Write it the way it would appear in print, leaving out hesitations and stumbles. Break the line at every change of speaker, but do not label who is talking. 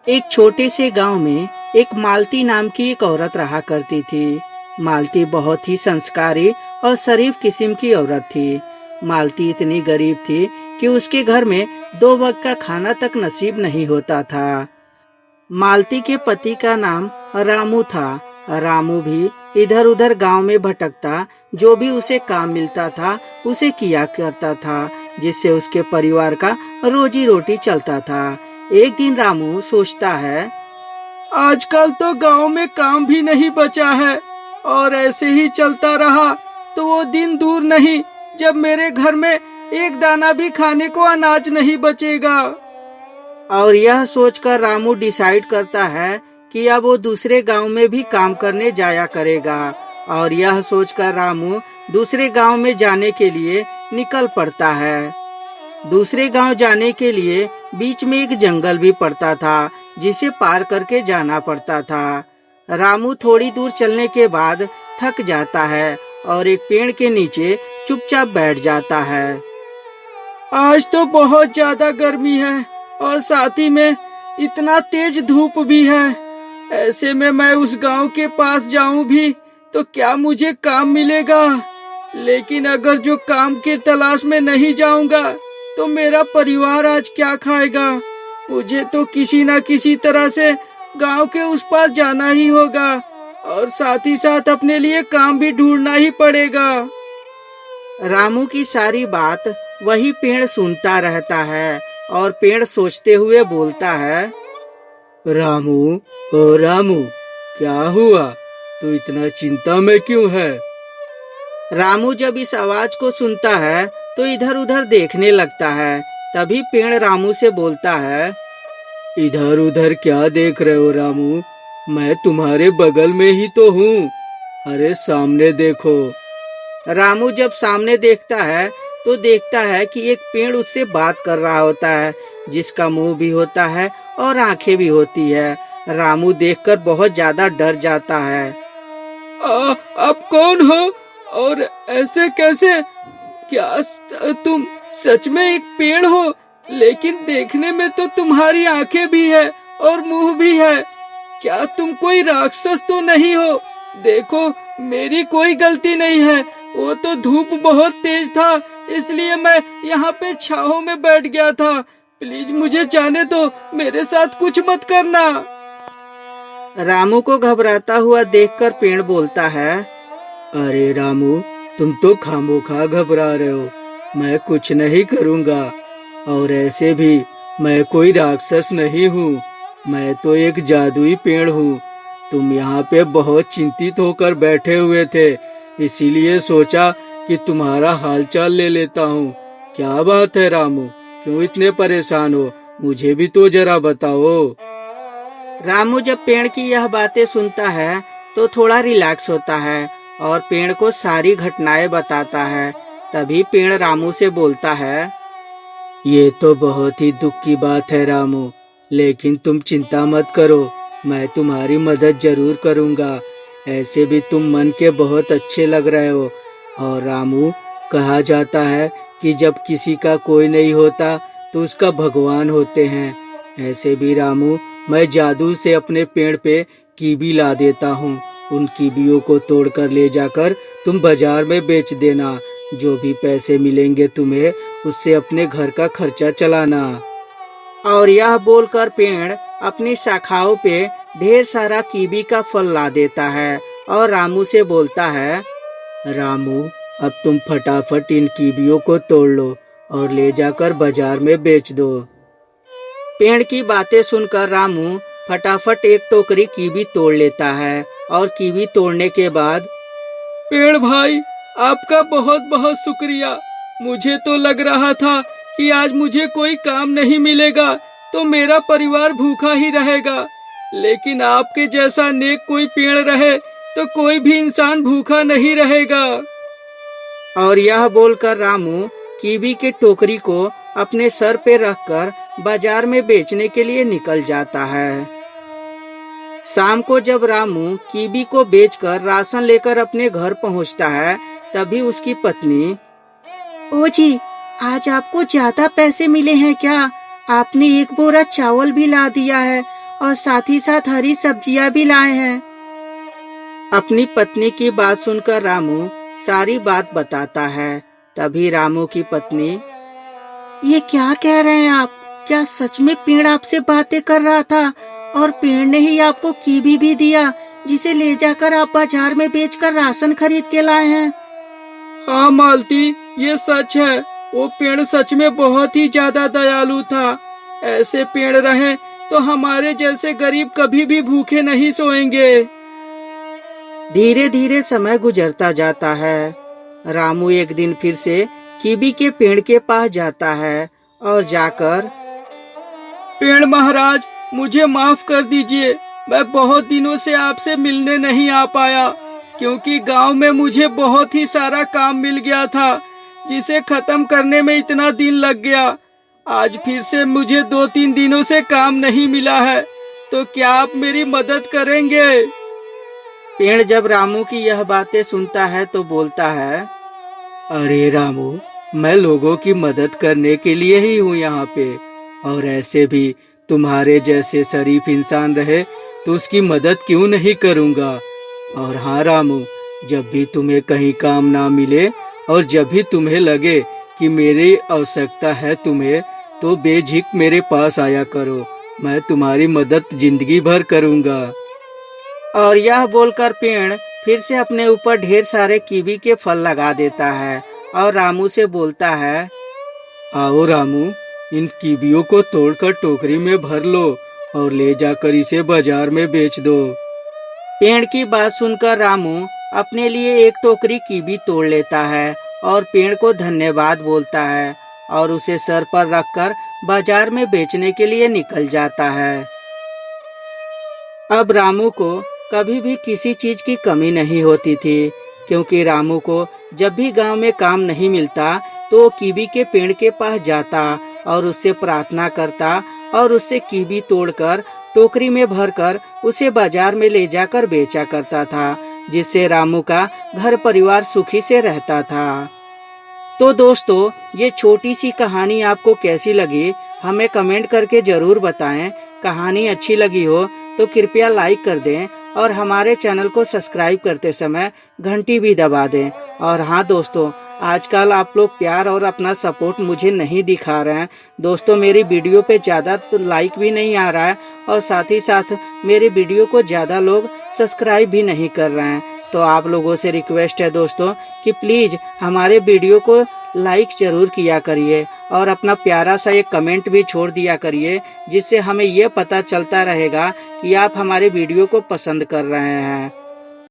एक छोटे से गांव में एक मालती नाम की एक औरत रहा करती थी। मालती बहुत ही संस्कारी और शरीफ किस्म की औरत थी। मालती इतनी गरीब थी कि उसके घर में 2 वक्त का खाना तक नसीब नहीं होता था। मालती के पति का नाम रामू था। रामू भी इधर उधर गांव में भटकता, जो भी उसे काम मिलता था उसे किया करता था, जिससे उसके परिवार का रोजी रोटी चलता था। एक दिन रामू सोचता है, आजकल तो गांव में काम भी नहीं बचा है और ऐसे ही चलता रहा तो वो दिन दूर नहीं जब मेरे घर में एक दाना भी खाने को अनाज नहीं बचेगा। और यह सोचकर रामू डिसाइड करता है कि अब वो दूसरे गांव में भी काम करने जाया करेगा। और यह सोचकर रामू दूसरे गांव में जाने के लिए निकल पड़ता है। दूसरे गांव जाने के लिए बीच में एक जंगल भी पड़ता था, जिसे पार करके जाना पड़ता था। रामू थोड़ी दूर चलने के बाद थक जाता है और एक पेड़ के नीचे चुपचाप बैठ जाता है। आज तो बहुत ज्यादा गर्मी है और साथ ही में इतना तेज धूप भी है। ऐसे में मैं उस गांव के पास जाऊं भी तो क्या मुझे काम मिलेगा? लेकिन अगर जो काम की तलाश में नहीं जाऊंगा तो मेरा परिवार आज क्या खाएगा? मुझे तो किसी न किसी तरह से गांव के उस पार जाना ही होगा और साथ ही साथ अपने लिए काम भी ढूंढना ही पड़ेगा। रामू की सारी बात वही पेड़ सुनता रहता है और पेड़ सोचते हुए बोलता है, रामू, ओ रामू, क्या हुआ? तू इतना चिंता में क्यों है? रामू जब इस आवाज को सुनता है तो इधर उधर देखने लगता है। तभी पेड़ रामू से बोलता है, इधर उधर क्या देख रहे हो रामू? मैं तुम्हारे बगल में ही तो हूँ। अरे सामने देखो। रामू जब सामने देखता है तो देखता है कि एक पेड़ उससे बात कर रहा होता है, जिसका मुंह भी होता है और आंखें भी होती है। रामू देखकर बहुत ज्यादा डर जाता है। आप कौन हो और ऐसे कैसे? क्या तुम सच में एक पेड़ हो? लेकिन देखने में तो तुम्हारी आंखें भी है और मुंह भी है। क्या तुम कोई राक्षस तो नहीं हो? देखो, मेरी कोई गलती नहीं है। वो तो धूप बहुत तेज था, इसलिए मैं यहाँ पे छांव में बैठ गया था। प्लीज मुझे जाने दो, मेरे साथ कुछ मत करना। रामू को घबराता हुआ देखकर पेड़ बोलता है, अरे रामू, तुम तो खामोखा घबरा रहे हो। मैं कुछ नहीं करूँगा और ऐसे भी मैं कोई राक्षस नहीं हूँ। मैं तो एक जादुई पेड़ हूँ। तुम यहाँ पे बहुत चिंतित होकर बैठे हुए थे, इसीलिए सोचा कि तुम्हारा हालचाल ले लेता हूँ। क्या बात है रामू, क्यों इतने परेशान हो? मुझे भी तो जरा बताओ। रामू जब पेड़ की यह बातें सुनता है तो थोड़ा रिलैक्स होता है और पेड़ को सारी घटनाएं बताता है। तभी पेड़ रामू से बोलता है, ये तो बहुत ही दुख की बात है रामू, लेकिन तुम चिंता मत करो, मैं तुम्हारी मदद जरूर करूँगा। ऐसे भी तुम मन के बहुत अच्छे लग रहे हो। और रामू, कहा जाता है कि जब किसी का कोई नहीं होता तो उसका भगवान होते हैं। ऐसे भी रामू, मैं जादू से अपने पेड़ पे कीवी ला देता हूँ। उन कीवियों को तोड़कर ले जाकर तुम बाजार में बेच देना। जो भी पैसे मिलेंगे तुम्हें, उससे अपने घर का खर्चा चलाना। और यह बोलकर पेड़ अपनी शाखाओं पे ढेर सारा कीवी का फल ला देता है और रामू से बोलता है, रामू, अब तुम फटाफट इन कीवियों को तोड़ लो और ले जाकर बाजार में बेच दो। पेड़ की बातें सुनकर रामू फटाफट एक टोकरी कीवी तोड़ लेता है और कीवी तोड़ने के बाद, पेड़ भाई, आपका बहुत बहुत शुक्रिया। मुझे तो लग रहा था कि आज मुझे कोई काम नहीं मिलेगा तो मेरा परिवार भूखा ही रहेगा, लेकिन आपके जैसा नेक कोई पेड़ रहे तो कोई भी इंसान भूखा नहीं रहेगा। और यह बोलकर रामू कीवी की टोकरी को अपने सर पे रखकर बाजार में बेचने के लिए निकल जाता है। शाम को जब रामू कीवी को बेचकर राशन लेकर अपने घर पहुंचता है, तभी उसकी पत्नी, ओ जी, आज आपको ज्यादा पैसे मिले हैं क्या? आपने एक बोरा चावल भी ला दिया है और साथ ही साथ हरी सब्जियां भी लाए हैं। अपनी पत्नी की बात सुनकर रामू सारी बात बताता है। तभी रामू की पत्नी, ये क्या कह रहे हैं आप? क्या सच में पेड़ आपसे बातें कर रहा था और पेड़ ने ही आपको कीवी भी दिया जिसे ले जाकर आप बाजार में बेचकर राशन खरीद के लाए हैं?
हाँ मालती, ये सच है। वो पेड़ सच में बहुत ही ज्यादा दयालु था। ऐसे पेड़ रहे तो हमारे जैसे गरीब कभी भी भूखे नहीं सोएंगे।
धीरे धीरे समय गुजरता जाता है। रामू एक दिन फिर से कीवी के पेड़ के पास जाता है और जाकर,
पेड़ महाराज, मुझे माफ कर दीजिए। मैं बहुत दिनों से आपसे मिलने नहीं आ पाया क्योंकि गांव में मुझे बहुत ही सारा काम मिल गया था जिसे खत्म करने में इतना दिन लग गया। आज फिर से मुझे 2-3 दिनों से काम नहीं मिला है, तो क्या आप मेरी मदद करेंगे?
पेड़ जब रामू की यह बातें सुनता है तो बोलता है,
अरे रामू, मैं लोगों की मदद करने के लिए ही हूँ यहाँ पे, और ऐसे भी तुम्हारे जैसे शरीफ इंसान रहे तो उसकी मदद क्यों नहीं करूँगा। और हाँ रामू, जब भी तुम्हें कहीं काम ना मिले और जब भी तुम्हें लगे कि मेरी आवश्यकता है तुम्हें, तो बेझिझक मेरे पास आया करो। मैं तुम्हारी मदद जिंदगी भर करूँगा।
और यह बोलकर पेड़ फिर से अपने ऊपर ढेर सारे कीवी के फल लगा देता है और रामू से बोलता है,
आओ रामू, इन कीवियों को तोड़कर टोकरी में भर लो और ले जाकर इसे बाजार में बेच दो।
पेड़ की बात सुनकर रामू अपने लिए एक टोकरी कीवी तोड़ लेता है और पेड़ को धन्यवाद बोलता है और उसे सर पर रखकर बाजार में बेचने के लिए निकल जाता है। अब रामू को कभी भी किसी चीज की कमी नहीं होती थी क्योंकि रामू को जब भी गांव में काम नहीं मिलता तो वो कीवी के पेड़ के पास जाता और उससे प्रार्थना करता और उससे कीवी तोड़कर टोकरी में भरकर उसे बाजार में ले जाकर बेचा करता था, जिससे रामू का घर परिवार सुखी से रहता था। तो दोस्तों, ये छोटी सी कहानी आपको कैसी लगी हमें कमेंट करके जरूर बताएं। कहानी अच्छी लगी हो तो कृपया लाइक कर दें और हमारे चैनल को सब्सक्राइब करते समय घंटी भी दबा दें। और हाँ दोस्तों, आजकल आप लोग प्यार और अपना सपोर्ट मुझे नहीं दिखा रहे हैं दोस्तों। मेरी वीडियो पे ज़्यादा तो लाइक भी नहीं आ रहा है और साथ ही साथ मेरे वीडियो को ज़्यादा लोग सब्सक्राइब भी नहीं कर रहे हैं। तो आप लोगों से रिक्वेस्ट है दोस्तों कि प्लीज़ हमारे वीडियो को लाइक जरूर किया करिए और अपना प्यारा सा एक कमेंट भी छोड़ दिया करिए, जिससे हमें ये पता चलता रहेगा कि आप हमारे वीडियो को पसंद कर रहे हैं।